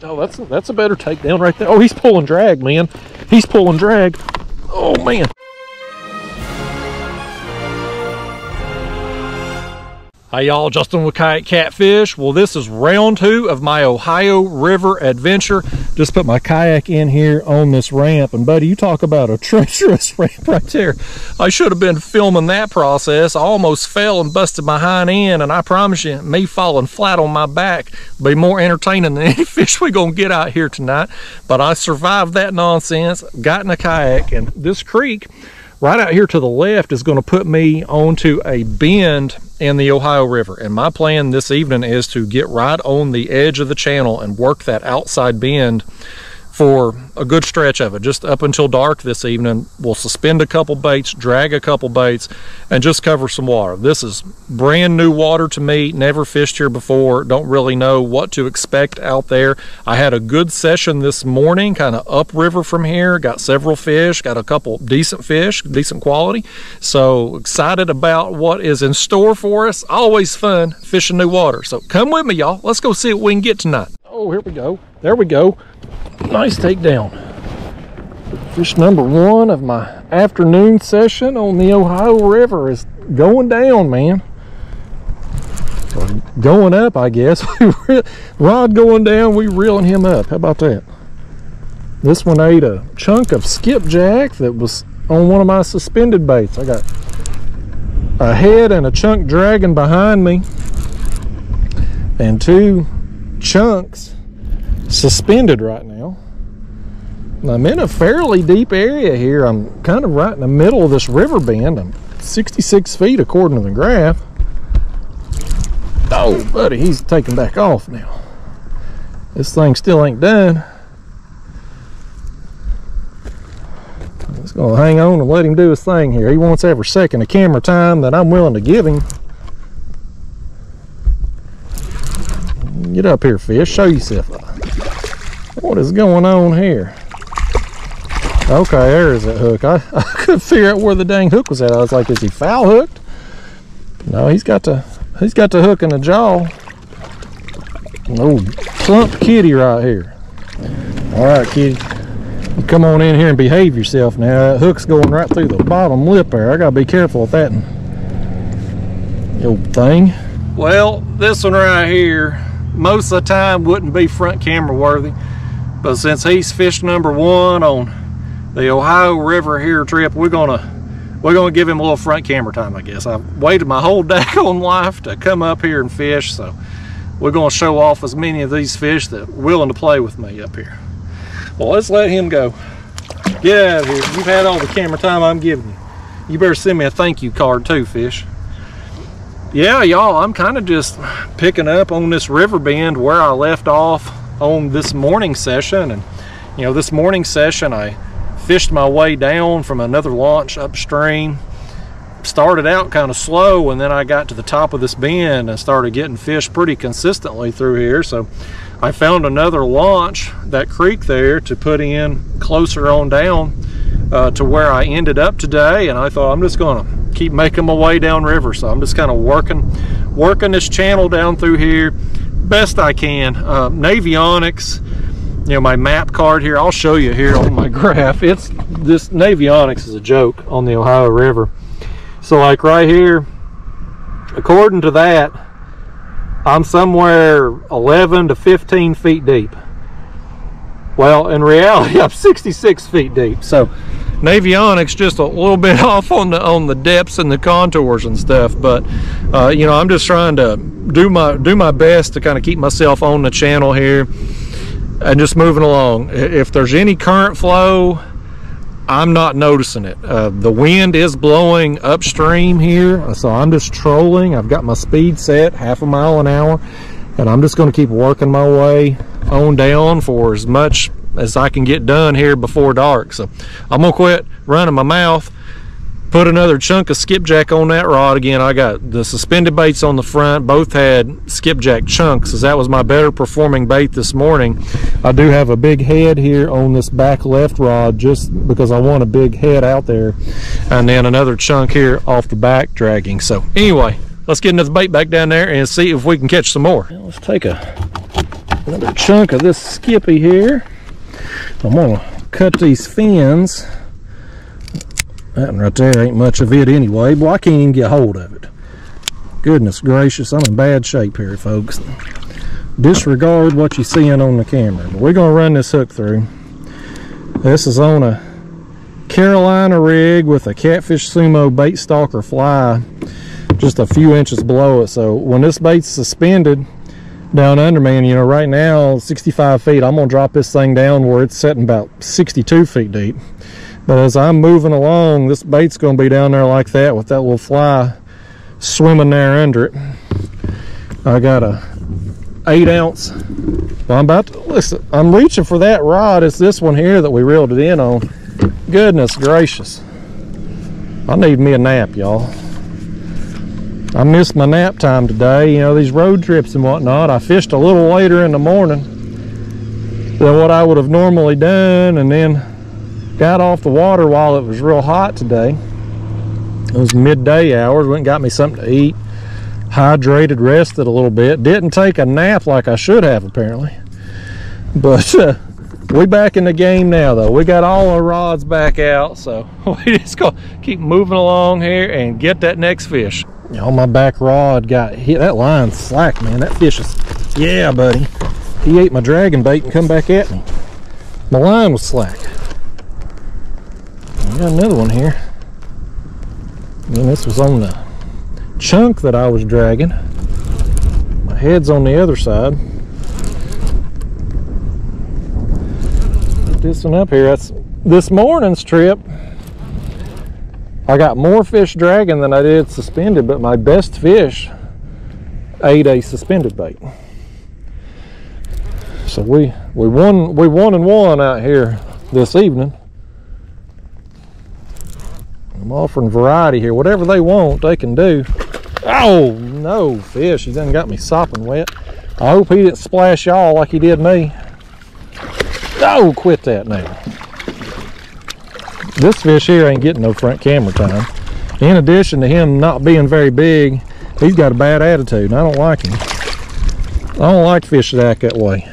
Oh, that's a better takedown right there. Oh, he's pulling drag, man. He's pulling drag. Oh, man. Hi y'all, Justin with Kayak Catfish. Well, this is round 2 of my Ohio River adventure. Just put my kayak in here on this ramp, and buddy, you talk about a treacherous ramp right there. I should have been filming that process. I almost fell and busted my hind end, and I promise you, me falling flat on my back will be more entertaining than any fish we're gonna get out here tonight. But I survived that nonsense, got in a kayak, and this creek right out here to the left is going to put me onto a bend in the Ohio River. And my plan this evening is to get right on the edge of the channel and work that outside bend for a good stretch of it, just up until dark this evening. We'll suspend a couple baits, drag a couple baits, and just cover some water. This is brand new water to me, never fished here before, don't really know what to expect out there. I had a good session this morning, kind of upriver from here, got several fish, got a couple decent fish, decent quality. So excited about what is in store for us. Always fun fishing new water. So come with me, y'all. Let's go see what we can get tonight. Oh, here we go. There we go. Nice takedown. Fish number 1 of my afternoon session on the Ohio River is going down, man. Or going up, I guess. Rod going down, we reeling him up. How about that? This one ate a chunk of skipjack that was on one of my suspended baits. I got a head and a chunk dragging behind me, and 2 chunks suspended right now. I'm in a fairly deep area here. I'm kind of right in the middle of this river bend. I'm 66 feet according to the graph. Oh, buddy, he's taking back off now. This thing still ain't done. I'm just gonna hang on and let him do his thing here. He wants every second of camera time that I'm willing to give him. Get up here, fish. Show yourself. What is going on here? Okay, there's that hook. I couldn't figure out where the dang hook was at. I was like, is he foul hooked? No, he's got the hook in the jaw. An old plump kitty right here. All right, kitty, you come on in here and behave yourself now. That hook's going right through the bottom lip there. I gotta be careful with that old thing. Well, this one right here, most of the time wouldn't be front camera worthy, but since he's fish number 1 on the Ohio River here trip, we're gonna give him a little front camera time, I guess. I've waited my whole daggone life to come up here and fish, so we're gonna show off as many of these fish that are willing to play with me up here. Well, let's let him go. Get out of here. You've had all the camera time I'm giving you. You better send me a thank you card too, fish. Yeah, y'all, I'm kind of just picking up on this river bend where I left off on this morning session. And you know, this morning session I fished my way down from another launch upstream. Started out kind of slow, and then I got to the top of this bend and started getting fish pretty consistently through here. So I found another launch, that creek there, to put in closer on down to where I ended up today. And I thought, I'm just gonna keep making my way down river. So I'm just kind of working this channel down through here best I can. Navionics, you know, my map card here, I'll show you here on my graph. This Navionics is a joke on the Ohio River. So like right here, according to that, I'm somewhere 11 to 15 feet deep. Well, in reality, I'm 66 feet deep. So Navionics just a little bit off on the depths and the contours and stuff. But you know, I'm just trying to do my best to kind of keep myself on the channel here and just moving along. If there's any current flow, I'm not noticing it. The wind is blowing upstream here, so I'm just trolling. I've got my speed set 1/2 mile an hour, and I'm just going to keep working my way on down for as much as I can get done here before dark. So I'm gonna quit running my mouth, put another chunk of skipjack on that rod again. I got the suspended baits on the front, both had skipjack chunks, as that was my better performing bait this morning. I do have a big head here on this back left rod just because I want a big head out there, and then another chunk here off the back dragging. So anyway, let's get another bait back down there and see if we can catch some more. Let's take a Another chunk of this skippy here. I'm gonna cut these fins. That one right there ain't much of it anyway, but I can't even get hold of it. Goodness gracious, I'm in bad shape here, folks. Disregard what you're seeing on the camera. But we're gonna run this hook through. This is on a Carolina rig with a Catfish Sumo bait stalker fly just a few inches below it. So when this bait's suspended down under me, and you know, right now 65 feet, I'm gonna drop this thing down where it's sitting about 62 feet deep. But as I'm moving along, this bait's gonna be down there like that with that little fly swimming there under it. I got a 8-ounce. Well, I'm about to listen. I'm reaching for that rod. It's this one here that we reeled it in on. Goodness gracious, I need me a nap, y'all. I missed my nap time today. You know, these road trips and whatnot. I fished a little later in the morning than what I would have normally done, and then got off the water while it was real hot today. It was midday hours. Went and got me something to eat, hydrated, rested a little bit. Didn't take a nap like I should have, apparently. But we back in the game now, though. We got all our rods back out, so we just gonna keep moving along here and get that next fish. You know, my back rod got hit. That line's slack, man. That fish is, yeah, buddy. He ate my dragon bait and come back at me. My line was slack. I got another one here. And this was on the chunk that I was dragging. My head's on the other side. Put this one up here. That's this morning's trip. I got more fish dragging than I did suspended, but my best fish ate a suspended bait. So we won and won out here this evening. I'm offering variety here. Whatever they want, they can do. Oh, no fish. He done got me sopping wet. I hope he didn't splash y'all like he did me. Oh, quit that now. This fish here ain't getting no front camera time. In addition to him not being very big, he's got a bad attitude, and I don't like him. I don't like fish that act that way.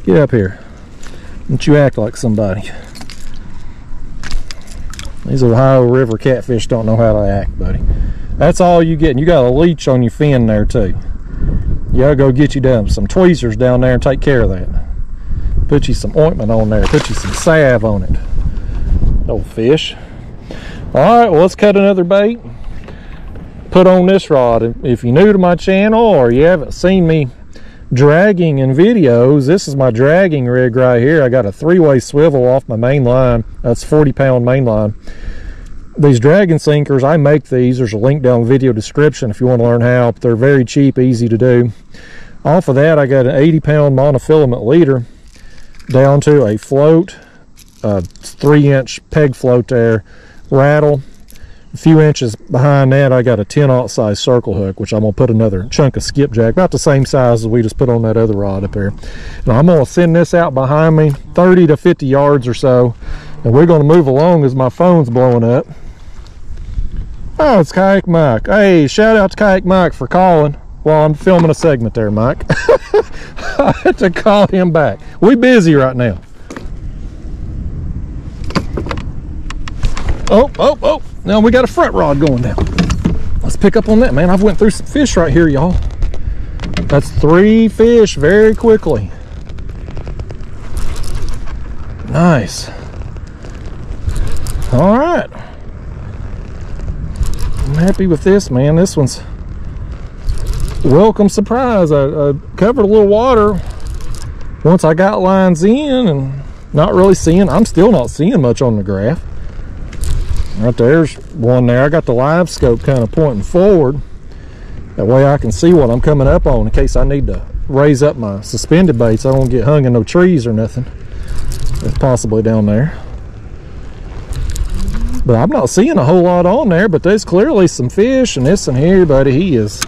Get up here. Don't you act like somebody. These Ohio River catfish don't know how to act, buddy. That's all you get. And you got a leech on your fin there too. You gotta go get you some tweezers down there and take care of that. Put you some ointment on there. Put you some salve on it. Old fish. Alright, well, let's cut another bait. Put on this rod. If you're new to my channel or you haven't seen me dragging in videos, this is my dragging rig right here. I got a 3-way swivel off my main line. That's 40-pound main line. These dragging sinkers, I make these. There's a link down in the video description if you want to learn how. They're very cheap, easy to do. Off of that, I got an 80-pound monofilament leader down to a float, 3-inch peg float there, rattle. A few inches behind that, I got a 10-aught size circle hook, which I'm going to put another chunk of skipjack, about the same size as we just put on that other rod up there. And I'm going to send this out behind me 30 to 50 yards or so, and we're going to move along as my phone's blowing up. Oh, it's Kayak Mike. Hey, shout out to Kayak Mike for calling while I'm filming a segment there, Mike. I had to call him back. We busy right now. Oh, now we got a front rod going down. Let's pick up on that, man. I've went through some fish right here, y'all. That's 3 fish very quickly. Nice. All right. I'm happy with this, man. This one's welcome surprise. I covered a little water once I got lines in and not really seeing. I'm still not seeing much on the graph. Right there's one there. I got the live scope kind of pointing forward. That way I can see what I'm coming up on in case I need to raise up my suspended baits. I don't get hung in no trees or nothing. That's possibly down there. But I'm not seeing a whole lot on there, but there's clearly some fish, and this one here, buddy, he's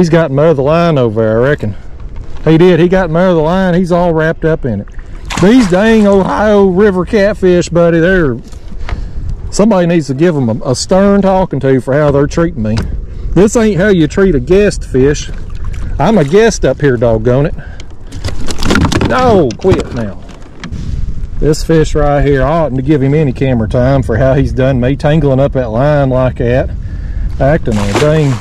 got most of the line over there, I reckon. He did. He got most of the line. He's all wrapped up in it. These dang Ohio River catfish, buddy, somebody needs to give them a stern talking to for how they're treating me. This ain't how you treat a guest fish. I'm a guest up here, doggone it. No, quit now. This fish right here, I oughtn't to give him any camera time for how he's done me, tangling up that line like that, acting a dang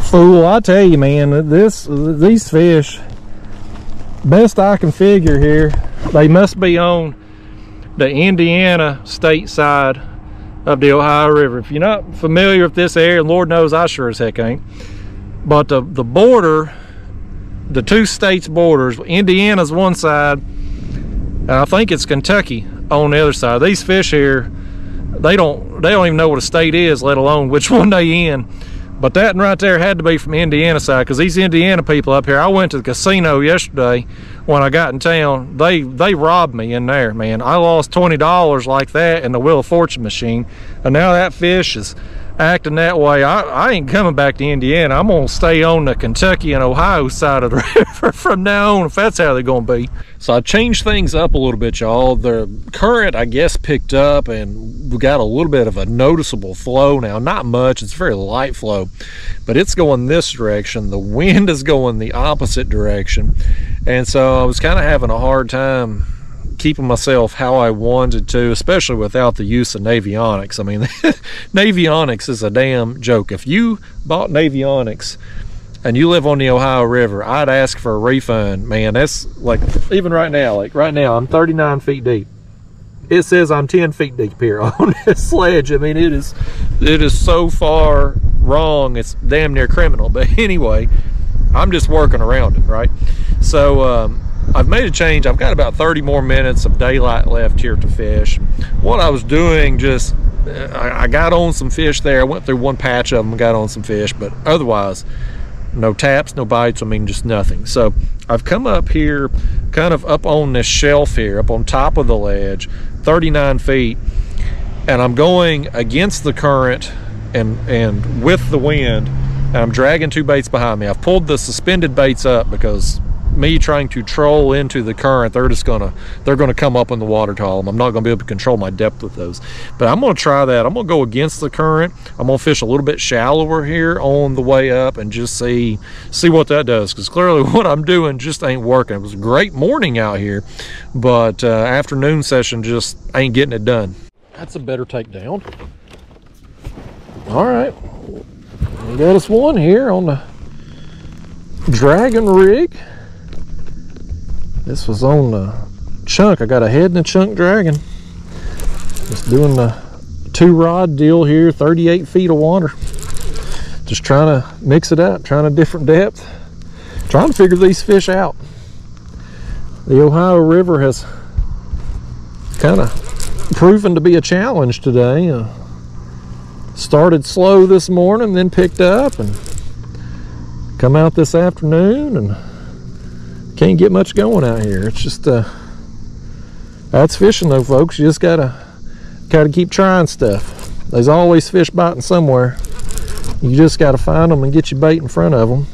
fool. I tell you, man, these fish, best I can figure here, they must be on the Indiana state side of the Ohio River. If you're not familiar with this area, Lord knows I sure as heck ain't, but the border, the two states borders, Indiana's one side and I think it's Kentucky on the other side. These fish here, they don't even know what a state is, let alone which one they in. But that right there had to be from Indiana side, because these Indiana people up here, I went to the casino yesterday when I got in town. They robbed me in there, man. I lost $20 like that in the Wheel of Fortune machine, and now that fish is acting that way. I ain't coming back to Indiana. I'm gonna stay on the Kentucky and Ohio side of the river from now on, if that's how they're gonna be. So I changed things up a little bit, y'all. The current, I guess, picked up, and we got a little bit of a noticeable flow now. Not much, it's a very light flow, but it's going this direction. The wind is going the opposite direction, and so I was kind of having a hard time keeping myself how I wanted to, especially without the use of Navionics. I mean, Navionics is a damn joke. If you bought Navionics and you live on the Ohio River, I'd ask for a refund, man. That's like, even right now, I'm 39 feet deep. It says I'm 10 feet deep here on this sledge. I mean, it is so far wrong, it's damn near criminal. But anyway, I'm just working around it, right? So I've made a change. I've got about 30 more minutes of daylight left here to fish. What I was doing, just I got on some fish there. I went through one patch of them and got on some fish, but otherwise no taps, no bites, I mean just nothing. So I've come up here, kind of up on this shelf here, up on top of the ledge, 39 feet, and I'm going against the current and with the wind, and I'm dragging two baits behind me. I've pulled the suspended baits up because me trying to troll into the current, they're gonna come up in the water column. I'm not gonna be able to control my depth with those, but I'm gonna try that. I'm gonna go against the current. I'm gonna fish a little bit shallower here on the way up and just see what that does, because clearly what I'm doing just ain't working. It was a great morning out here, but afternoon session just ain't getting it done. That's a better takedown. All right, we got us one here on the Dragon rig. This was on the chunk. I got a head and a chunk dragon. Just doing the 2-rod deal here, 38 feet of water. Just trying to mix it up, trying a different depth, trying to figure these fish out. The Ohio River has kind of proven to be a challenge today. Started slow this morning, then picked up, and come out this afternoon and can't get much going out here. It's just that's fishing though, folks. You just gotta keep trying stuff. There's always fish biting somewhere. You just gotta find them and get your bait in front of them.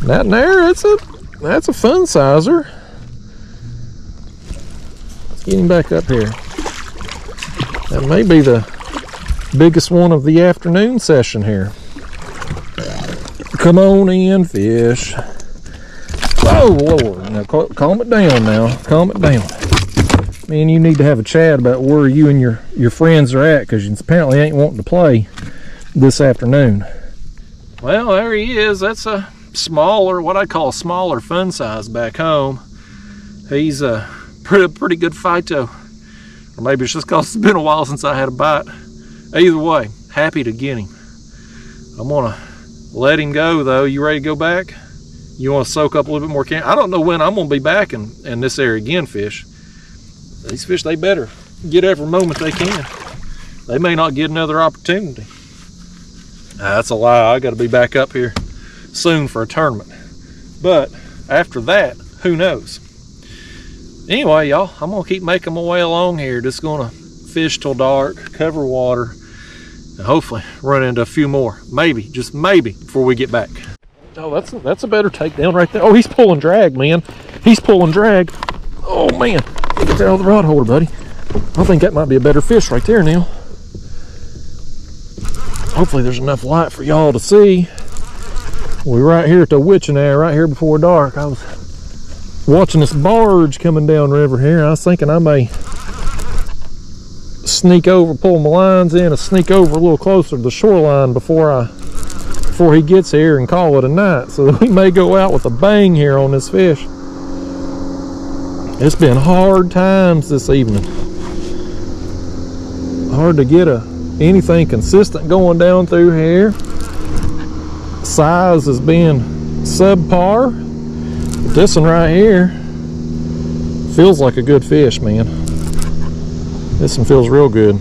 That in there, that's a fun sizer. Let's get him back up here. That may be the biggest one of the afternoon session here. Come on in, fish. Oh Lord, now calm it down now, calm it down. Man, you need to have a chat about where you and your friends are at, because you apparently ain't wanting to play this afternoon. Well, there he is. That's a smaller, what I call a smaller fun size back home. He's a pretty good phyto. Or maybe it's just because it's been a while since I had a bite. Either way, happy to get him. I'm gonna let him go though. You ready to go back? You want to soak up a little bit more I don't know when I'm going to be back in this area again, fish. These fish, they better get every moment they can. They may not get another opportunity. That's a lie. I got to be back up here soon for a tournament. But after that, who knows? Anyway, y'all, I'm going to keep making my way along here. Just going to fish till dark, cover water, and hopefully run into a few more. Maybe, just maybe, before we get back. Oh, that's a better takedown right there. Oh, he's pulling drag, man. He's pulling drag. Oh, man. Get that out of the rod holder, buddy. I think that might be a better fish right there now. Hopefully there's enough light for y'all to see. We're right here at the witching hour, right here before dark. I was watching this barge coming down river here. I was thinking I may sneak over, pull my lines in and sneak over a little closer to the shoreline before he gets here and call it a night. So we may go out with a bang here on this fish. It's been hard times this evening. Hard to get anything consistent going down through here. Size has been subpar. But this one right here feels like a good fish, man. This one feels real good.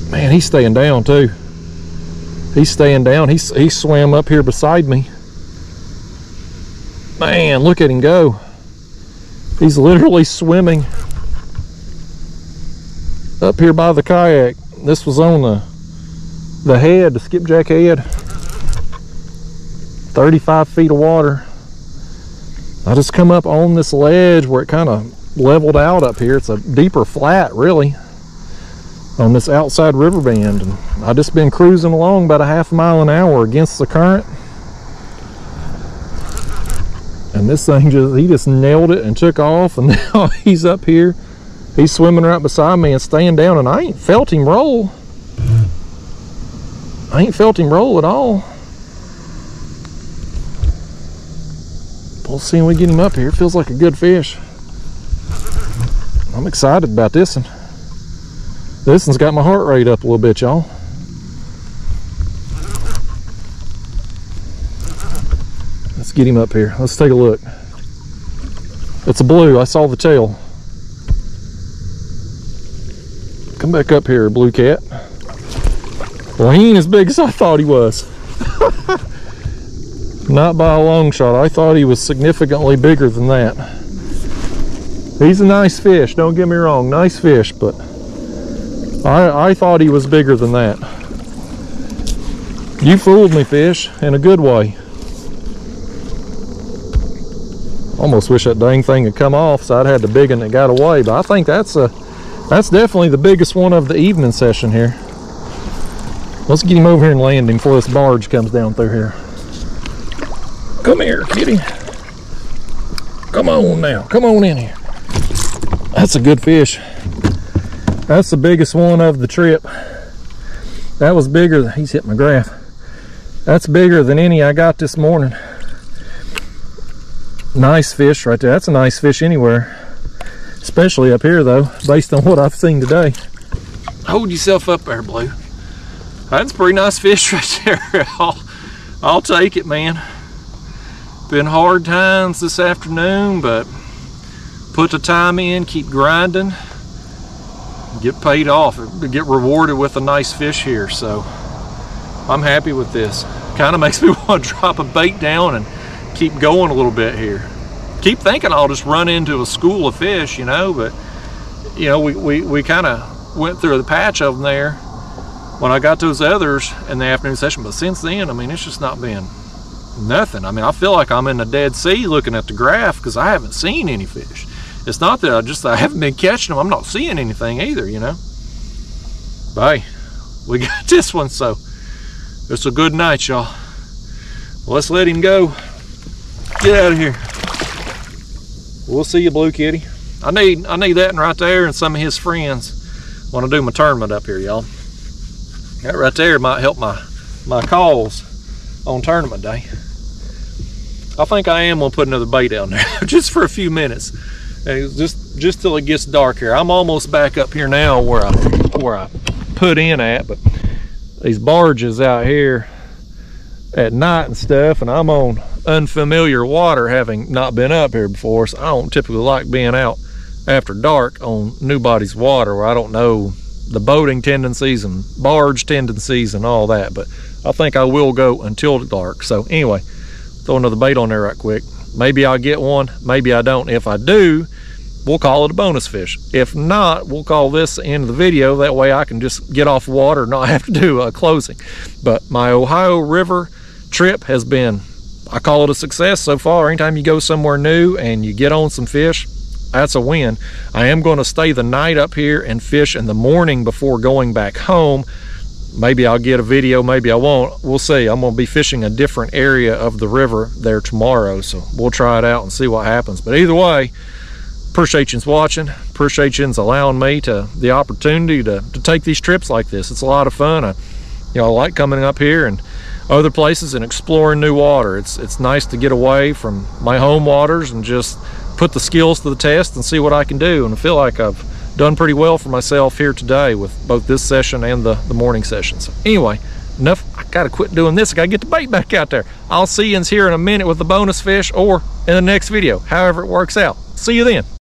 Man, he's staying down too. He's staying down. He swam up here beside me. Man, look at him go. He's literally swimming up here by the kayak. This was on the head, the skipjack head. 35 feet of water. I just come up on this ledge where it kind of leveled out up here. It's a deeper flat, really, on this outside river bend. And I just been cruising along about a half mile an hour against the current. And this thing he just nailed it and took off, and now he's up here. He's swimming right beside me and staying down, and I ain't felt him roll. I ain't felt him roll at all. We'll see when we get him up here. It feels like a good fish. I'm excited about this one. This one's got my heart rate up a little bit, y'all. Let's get him up here. Let's take a look. It's a blue. I saw the tail. Come back up here, blue cat. Well, he ain't as big as I thought he was. Not by a long shot. I thought he was significantly bigger than that. He's a nice fish, don't get me wrong, nice fish, but I thought he was bigger than that. You fooled me, fish, in a good way. Almost wish that dang thing had come off so I'd had the big one that got away, but I think that's definitely the biggest one of the evening session here. Let's get him over here and land him before this barge comes down through here. Come here, kitty. Come on now, come on in here. That's a good fish. That's the biggest one of the trip. That was bigger, he's hit my graph. That's bigger than any I got this morning. Nice fish right there. That's a nice fish anywhere. Especially up here though, based on what I've seen today. Hold yourself up there, Blue. That's a pretty nice fish right there. I'll take it, man. Been hard times this afternoon, but put the time in, keep grinding, get paid off, get rewarded with a nice fish here. So I'm happy with this. Kind of makes me want to drop a bait down and keep going a little bit here. Keep thinking I'll just run into a school of fish, you know, but you know, we kind of went through the patch of them there when I got those others in the afternoon session, but since then, I mean, it's just not been nothing. I mean, I feel like I'm in the Dead Sea looking at the graph because I haven't seen any fish. It's not that I haven't been catching them, I'm not seeing anything either, you know. But hey, we got this one, so it's a good night, y'all. Well, let's let him go. Get out of here. We'll see you, Blue Kitty. I need that one right there and some of his friends when I do my tournament up here, y'all. That right there might help my cause on tournament day. I think I am gonna put another bait down there just for a few minutes, just till it gets dark here. I'm almost back up here now where I put in at, but these barges out here at night and stuff, and I'm on unfamiliar water, having not been up here before, so I don't typically like being out after dark on nobody's water where I don't know the boating tendencies and barge tendencies and all that. But I think I will go until dark. So anyway, throw another bait on there right quick. Maybe I'll get one, maybe I don't. If I do, we'll call it a bonus fish. If not, we'll call this the end of the video. That way I can just get off water and not have to do a closing. But my Ohio River trip has been, I call it a success so far. Anytime you go somewhere new and you get on some fish, that's a win. I am going to stay the night up here and fish in the morning before going back home. Maybe I'll get a video, maybe I won't. We'll see. I'm gonna be fishing a different area of the river there tomorrow, so we'll try it out and see what happens. But either way, appreciate you watching. Appreciate you allowing me the opportunity to take these trips like this. It's a lot of fun. I like coming up here and other places and exploring new water. It's nice to get away from my home waters and just put the skills to the test and see what I can do. And I feel like I've done pretty well for myself here today with both this session and the morning session. So anyway, enough. I gotta quit doing this. I gotta get the bait back out there. I'll see you here in a minute with the bonus fish or in the next video, however it works out. See you then.